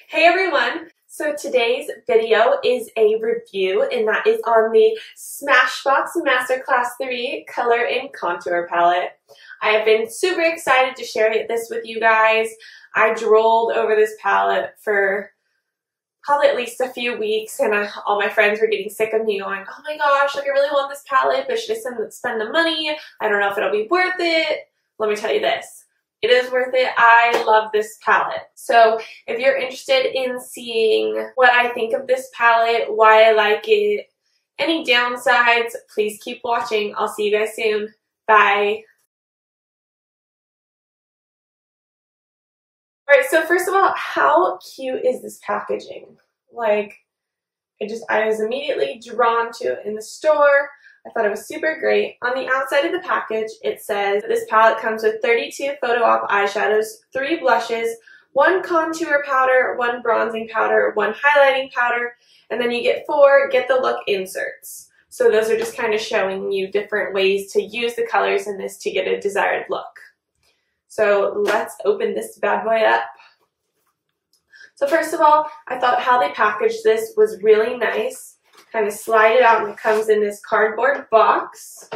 Hey everyone! So today's video is a review, and that is on the Smashbox Masterclass 3 Color and Contour Palette. I have been super excited to share this with you guys. I drooled over this palette for probably at least a few weeks, and all my friends were getting sick of me going, oh my gosh, like I really want this palette, but should I spend the money? I don't know if it'll be worth it. Let me tell you this. It is worth it. I love this palette. So if you're interested in seeing what I think of this palette, why I like it, any downsides, please keep watching. I'll see you guys soon. Bye. Alright, so first of all, how cute is this packaging? Like, I was immediately drawn to it in the store. I thought it was super great. On the outside of the package, it says this palette comes with 32 photo op eyeshadows, 3 blushes, 1 contour powder, 1 bronzing powder, 1 highlighting powder, and then you get 4 Get the Look inserts. So those are just kind of showing you different ways to use the colors in this to get a desired look. So let's open this bad boy up. So first of all, I thought how they packaged this was really nice. Kind of slide it out and it comes in this cardboard box.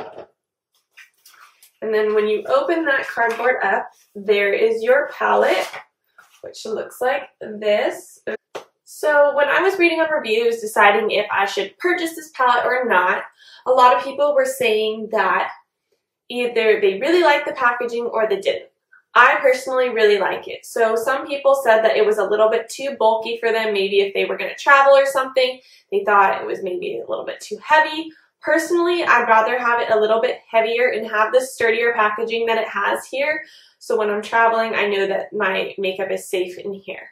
And then when you open that cardboard up, there is your palette, which looks like this. So when I was reading on reviews deciding if I should purchase this palette or not, a lot of people were saying that either they really liked the packaging or they didn't. I personally really like it. So some people said that it was a little bit too bulky for them. Maybe if they were going to travel or something, they thought it was maybe a little bit too heavy. Personally, I'd rather have it a little bit heavier and have the sturdier packaging that it has here. So when I'm traveling, I know that my makeup is safe in here.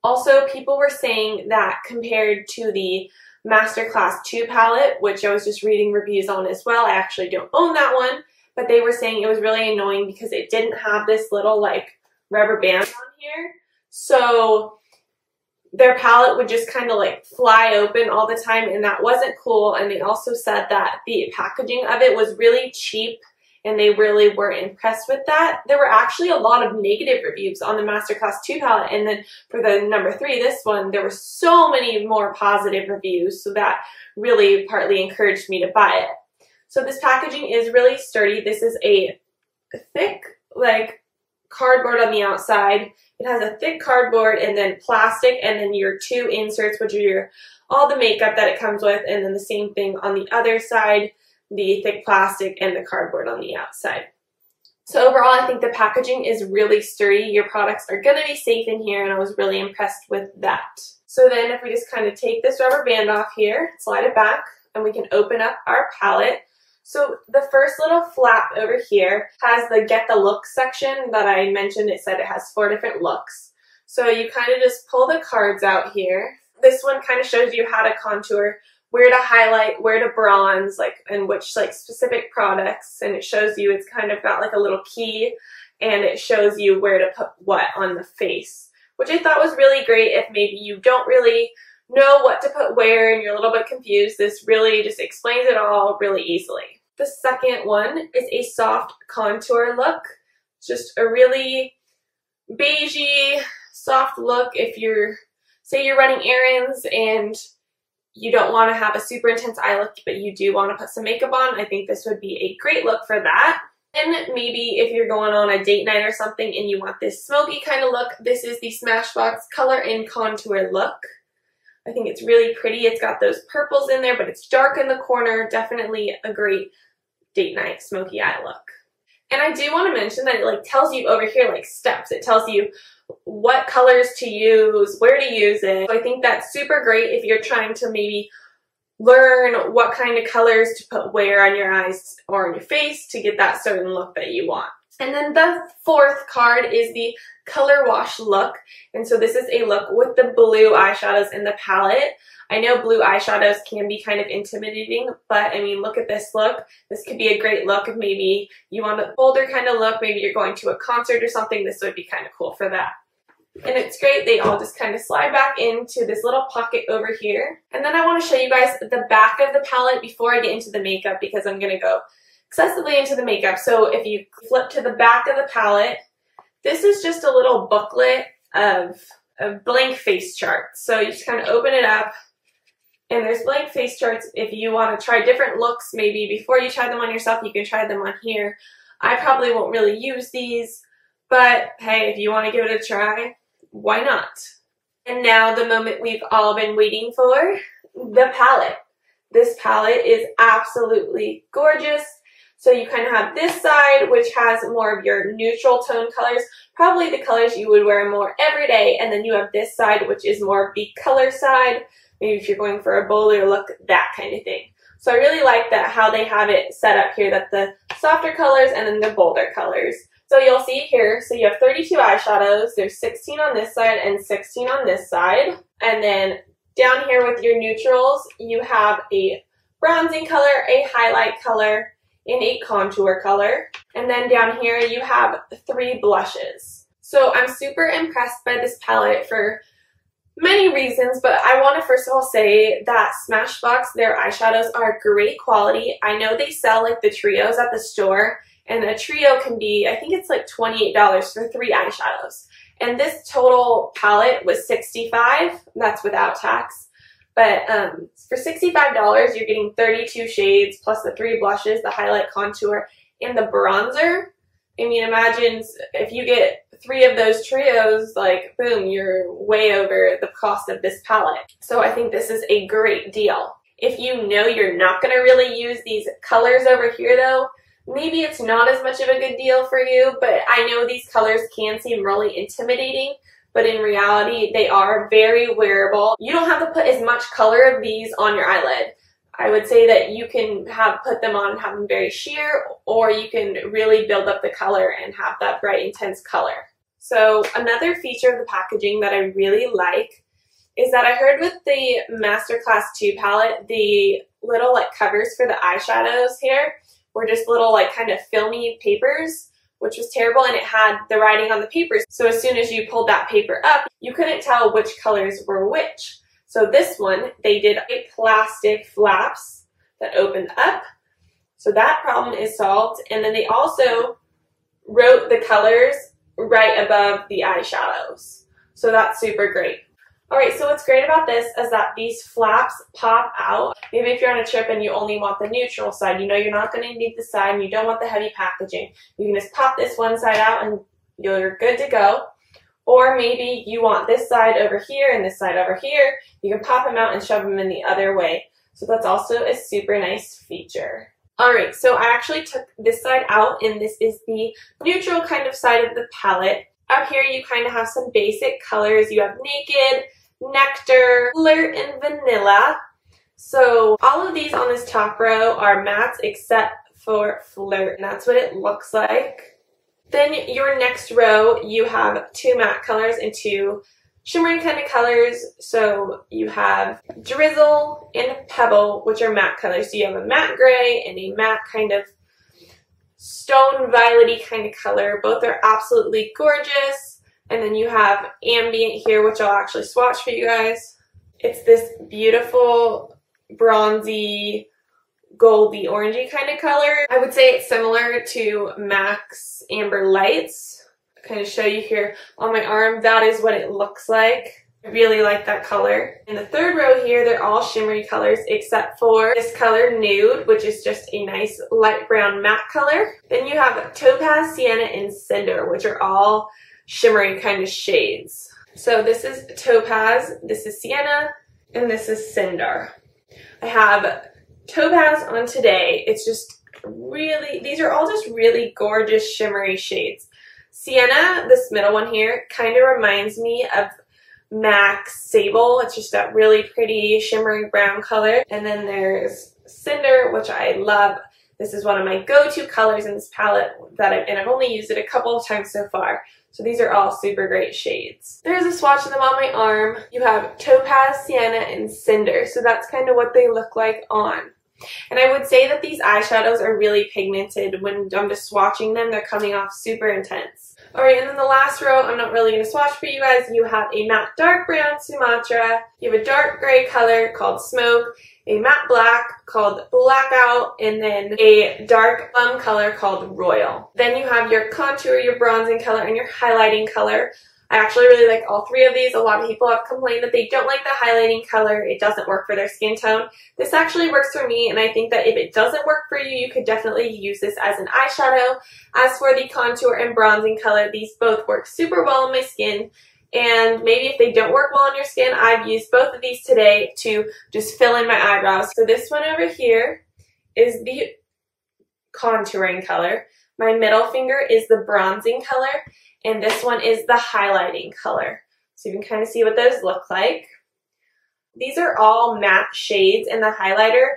Also, people were saying that compared to the Masterclass 2 palette, which I was just reading reviews on as well, I actually don't own that one. But they were saying it was really annoying because it didn't have this little like rubber band on here. So their palette would just kind of like fly open all the time, and that wasn't cool. And they also said that the packaging of it was really cheap and they really weren't impressed with that. There were actually a lot of negative reviews on the Masterclass 2 palette, and then for the number 3, this one, there were so many more positive reviews, so that really partly encouraged me to buy it. So this packaging is really sturdy. This is a thick, like, cardboard on the outside. It has a thick cardboard and then plastic, and then your 2 inserts, which are all the makeup that it comes with, and then the same thing on the other side, the thick plastic and the cardboard on the outside. So overall, I think the packaging is really sturdy. Your products are going to be safe in here, and I was really impressed with that. So then if we just kind of take this rubber band off here, slide it back, and we can open up our palette. So the first little flap over here has the Get the Look section that I mentioned. It said it has 4 different looks. So you kind of just pull the cards out here. This one kind of shows you how to contour, where to highlight, where to bronze, like, and which like specific products. And it shows you, it's kind of got like a little key, and it shows you where to put what on the face, which I thought was really great if maybe you don't really know what to put where and you're a little bit confused. This really just explains it all really easily. The second one is a soft contour look. Just a really beigey, soft look if say you're running errands and you don't want to have a super intense eye look, but you do want to put some makeup on. I think this would be a great look for that. And maybe if you're going on a date night or something and you want this smoky kind of look, this is the Smashbox Color and Contour look. I think it's really pretty. It's got those purples in there, but it's dark in the corner. Definitely a great date night smoky eye look. And I do want to mention that it like tells you over here like steps. It tells you what colors to use, where to use it. So I think that's super great if you're trying to maybe learn what kind of colors to put where on your eyes or on your face to get that certain look that you want. And then the 4th card is the Color Wash look. And so this is a look with the blue eyeshadows in the palette. I know blue eyeshadows can be kind of intimidating, but I mean, look at this look. This could be a great look if maybe you want a bolder kind of look. Maybe you're going to a concert or something. This would be kind of cool for that. And it's great. They all just kind of slide back into this little pocket over here. And then I want to show you guys the back of the palette before I get into the makeup, because I'm going to go excessively into the makeup. So if you flip to the back of the palette, this is just a little booklet of a blank face chart. So you just kind of open it up, and there's blank face charts. If you want to try different looks, maybe before you try them on yourself, you can try them on here. I probably won't really use these, but hey, if you want to give it a try, why not? And now the moment we've all been waiting for, the palette. This palette is absolutely gorgeous. So you kind of have this side, which has more of your neutral tone colors, probably the colors you would wear more every day, and then you have this side, which is more of the color side. Maybe if you're going for a bolder look, that kind of thing. So I really like that how they have it set up here, that the softer colors and then the bolder colors. So you'll see here, so you have 32 eyeshadows. There's 16 on this side and 16 on this side. And then down here with your neutrals, you have a bronzing color, a highlight color, and a contour color. And then down here you have 3 blushes. So I'm super impressed by this palette for many reasons, but I want to first of all say that Smashbox, their eyeshadows are great quality. I know they sell like the trios at the store, and a trio can be, I think it's like $28 for 3 eyeshadows. And this total palette was $65, that's without tax. But for $65, you're getting 32 shades plus the 3 blushes, the highlight, contour, and the bronzer. I mean, imagine if you get 3 of those trios, like, boom, you're way over the cost of this palette. So I think this is a great deal. If you know you're not going to really use these colors over here, though, maybe it's not as much of a good deal for you, but I know these colors can seem really intimidating, but in reality, they are very wearable. You don't have to put as much color of these on your eyelid. I would say that you can put them on and have them very sheer, or you can really build up the color and have that bright, intense color. So another feature of the packaging that I really like is that I heard with the Masterclass 2 palette, the little like covers for the eyeshadows here were just little like kind of filmy papers, which was terrible, and it had the writing on the papers. So as soon as you pulled that paper up, you couldn't tell which colors were which. So this one, they did plastic flaps that opened up. So that problem is solved. And then they also wrote the colors right above the eyeshadows. So that's super great. All right, so what's great about this is that these flaps pop out. Maybe if you're on a trip and you only want the neutral side, you know you're not going to need the side and you don't want the heavy packaging. You can just pop this one side out and you're good to go. Or maybe you want this side over here and this side over here. You can pop them out and shove them in the other way. So that's also a super nice feature. All right, so I actually took this side out, and this is the neutral kind of side of the palette. Up here you kind of have some basic colors. You have Naked, Nectar, Flirt, and Vanilla. So all of these on this top row are mattes except for Flirt, and that's what it looks like. Then your next row, you have 2 matte colors and 2 shimmery kind of colors. So you have Drizzle and Pebble, which are matte colors. So you have a matte gray and a matte kind of stone violet-y kind of color. Both are absolutely gorgeous. And then you have Ambient here, which I'll actually swatch for you guys. It's this beautiful bronzy, goldy, orangey kind of color. I would say it's similar to MAC's Amber Lights. I'll kind of show you here on my arm. That is what it looks like. I really like that color. In the third row here, they're all shimmery colors except for this color Nude, which is just a nice light brown matte color. Then you have Topaz, Sienna, and Cinder, which are all shimmery kind of shades. So this is Topaz, this is Sienna, and this is Cinder. I have Topaz on today. It's just really, these are all just really gorgeous shimmery shades. Sienna, this middle one here, kind of reminds me of MAC's Sable. It's just that really pretty shimmery brown color. And then there's Cinder, which I love. This is one of my go-to colors in this palette and I've only used it a couple of times so far. So these are all super great shades. There's a swatch of them on my arm. You have Topaz, Sienna, and Cinder. So that's kind of what they look like on. And I would say that these eyeshadows are really pigmented. When I'm just swatching them, they're coming off super intense. Alright, and then the last row, I'm not really going to swatch for you guys. You have a matte dark brown Sumatra. You have a dark gray color called Smoke, a matte black called Blackout, and then a dark plum color called Royal. Then you have your contour, your bronzing color, and your highlighting color. I actually really like all three of these. A lot of people have complained that they don't like the highlighting color. It doesn't work for their skin tone. This actually works for me, and I think that if it doesn't work for you, you could definitely use this as an eyeshadow. As for the contour and bronzing color, these both work super well on my skin. And maybe if they don't work well on your skin, I've used both of these today to just fill in my eyebrows. So this one over here is the contouring color. My middle finger is the bronzing color, and this one is the highlighting color. So you can kind of see what those look like. These are all matte shades, and the highlighter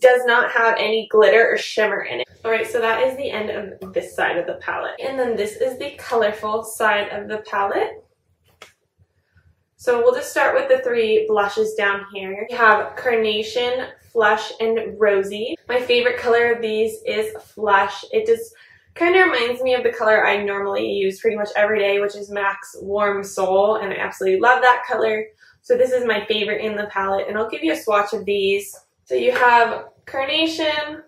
does not have any glitter or shimmer in it. Alright, so that is the end of this side of the palette. And then this is the colorful side of the palette. So we'll just start with the three blushes down here. We have Carnation, Flush, and Rosy. My favorite color of these is Flush. It just kind of reminds me of the color I normally use pretty much every day, which is MAC's Warm Soul, and I absolutely love that color. So this is my favorite in the palette, and I'll give you a swatch of these. So you have Carnation,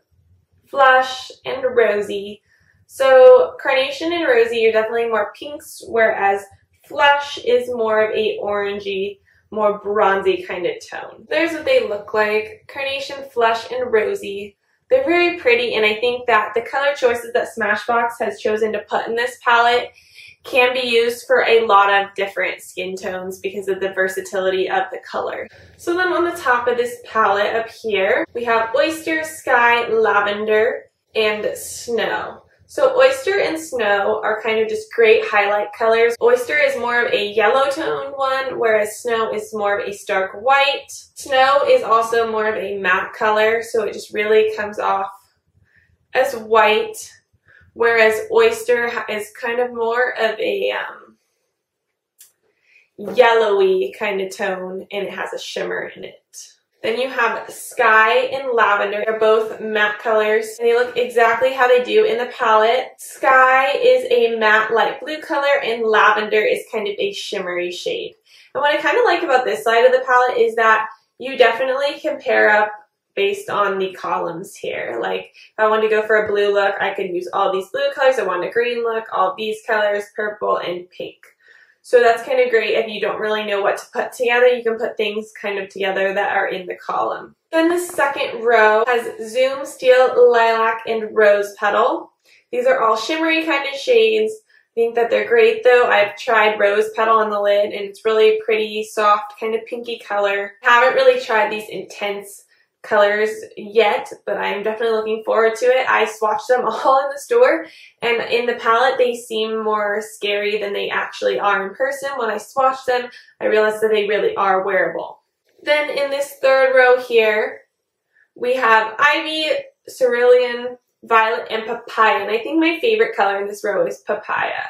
Flush, and Rosy. So Carnation and Rosy are definitely more pinks, whereas Flush is more of a orangey, more bronzy kind of tone. There's what they look like. Carnation, Flush, and Rosy. They're very pretty, and I think that the color choices that Smashbox has chosen to put in this palette can be used for a lot of different skin tones because of the versatility of the color. So then on the top of this palette up here, we have Oyster, Sky, Lavender, and Snow. So Oyster and Snow are kind of just great highlight colors. Oyster is more of a yellow tone one, whereas Snow is more of a stark white. Snow is also more of a matte color, so it just really comes off as white, whereas Oyster is kind of more of a yellowy kind of tone, and it has a shimmer in it. Then you have Sky and Lavender. They're both matte colors. They look exactly how they do in the palette. Sky is a matte light blue color, and Lavender is kind of a shimmery shade. And what I kind of like about this side of the palette is that you definitely can pair up based on the columns here. Like if I wanted to go for a blue look, I could use all these blue colors. I want a green look, all these colors, purple and pink. So that's kind of great if you don't really know what to put together. You can put things kind of together that are in the column. Then the second row has Zoom, Steel, Lilac, and Rose Petal. These are all shimmery kind of shades. I think that they're great though. I've tried Rose Petal on the lid, and it's really pretty, soft, kind of pinky color. I haven't really tried these intense colors yet, but I'm definitely looking forward to it. I swatched them all in the store, and in the palette they seem more scary than they actually are in person. When I swatched them, I realized that they really are wearable. Then in this third row here, we have Ivy, Cerulean, Violet, and Papaya, and I think my favorite color in this row is Papaya.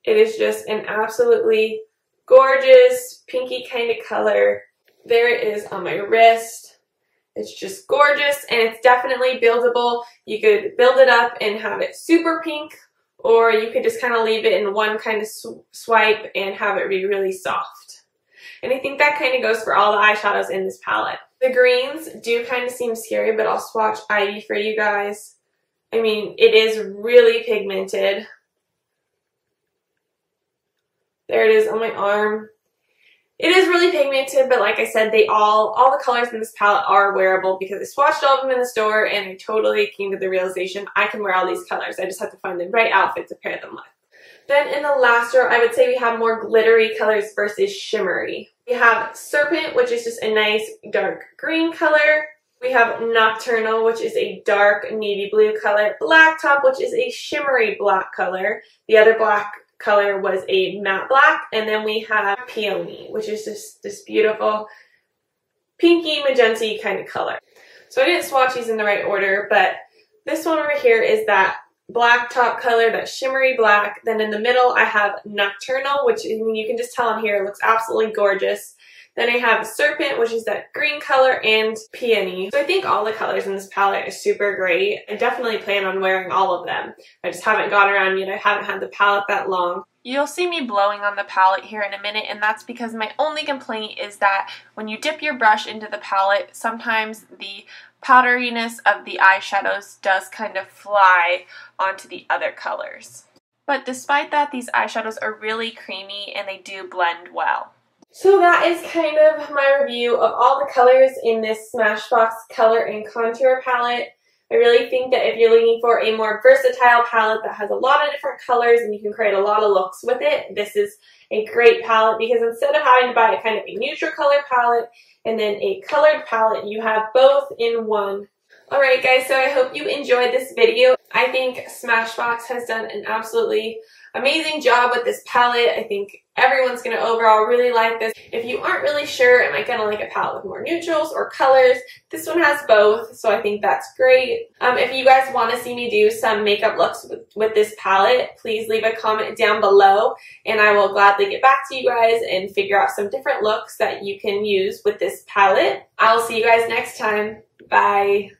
It is just an absolutely gorgeous pinky kind of color. There it is on my wrist. It's just gorgeous, and it's definitely buildable. You could build it up and have it super pink, or you could just kind of leave it in one kind of swipe and have it be really soft. And I think that kind of goes for all the eyeshadows in this palette. The greens do kind of seem scary, but I'll swatch Ivy for you guys. I mean, it is really pigmented. There it is on my arm. It is really pigmented, but like I said, all the colors in this palette are wearable because I swatched all of them in the store, and I totally came to the realization I can wear all these colors. I just have to find the right outfit to pair them with. Then in the last row, I would say we have more glittery colors versus shimmery. We have Serpent, which is just a nice dark green color. We have Nocturnal, which is a dark navy blue color. Blacktop, which is a shimmery black color. The other black color was a matte black. And then we have Peony, which is just this beautiful pinky magenta kind of color. So I didn't swatch these in the right order, but this one over here is that black top color, that shimmery black. Then in the middle I have Nocturnal, which you can just tell on here, it looks absolutely gorgeous. Then I have Serpent, which is that green color, and Peony. So I think all the colors in this palette are super great. I definitely plan on wearing all of them. I just haven't got around yet. I haven't had the palette that long. You'll see me blowing on the palette here in a minute, and that's because my only complaint is that when you dip your brush into the palette, sometimes the powderiness of the eyeshadows does kind of fly onto the other colors. But despite that, these eyeshadows are really creamy and they do blend well. So that is kind of my review of all the colors in this Smashbox Color and Contour palette. I really think that if you're looking for a more versatile palette that has a lot of different colors and you can create a lot of looks with it, this is a great palette because instead of having to buy a kind of a neutral color palette and then a colored palette, you have both in one. Alright guys, so I hope you enjoyed this video. I think Smashbox has done an absolutely amazing job with this palette. I think everyone's going to overall really like this. If you aren't really sure, am I going to like a palette with more neutrals or colors? This one has both, so I think that's great. If you guys want to see me do some makeup looks with this palette, please leave a comment down below and I will gladly get back to you guys and figure out some different looks that you can use with this palette. I'll see you guys next time. Bye!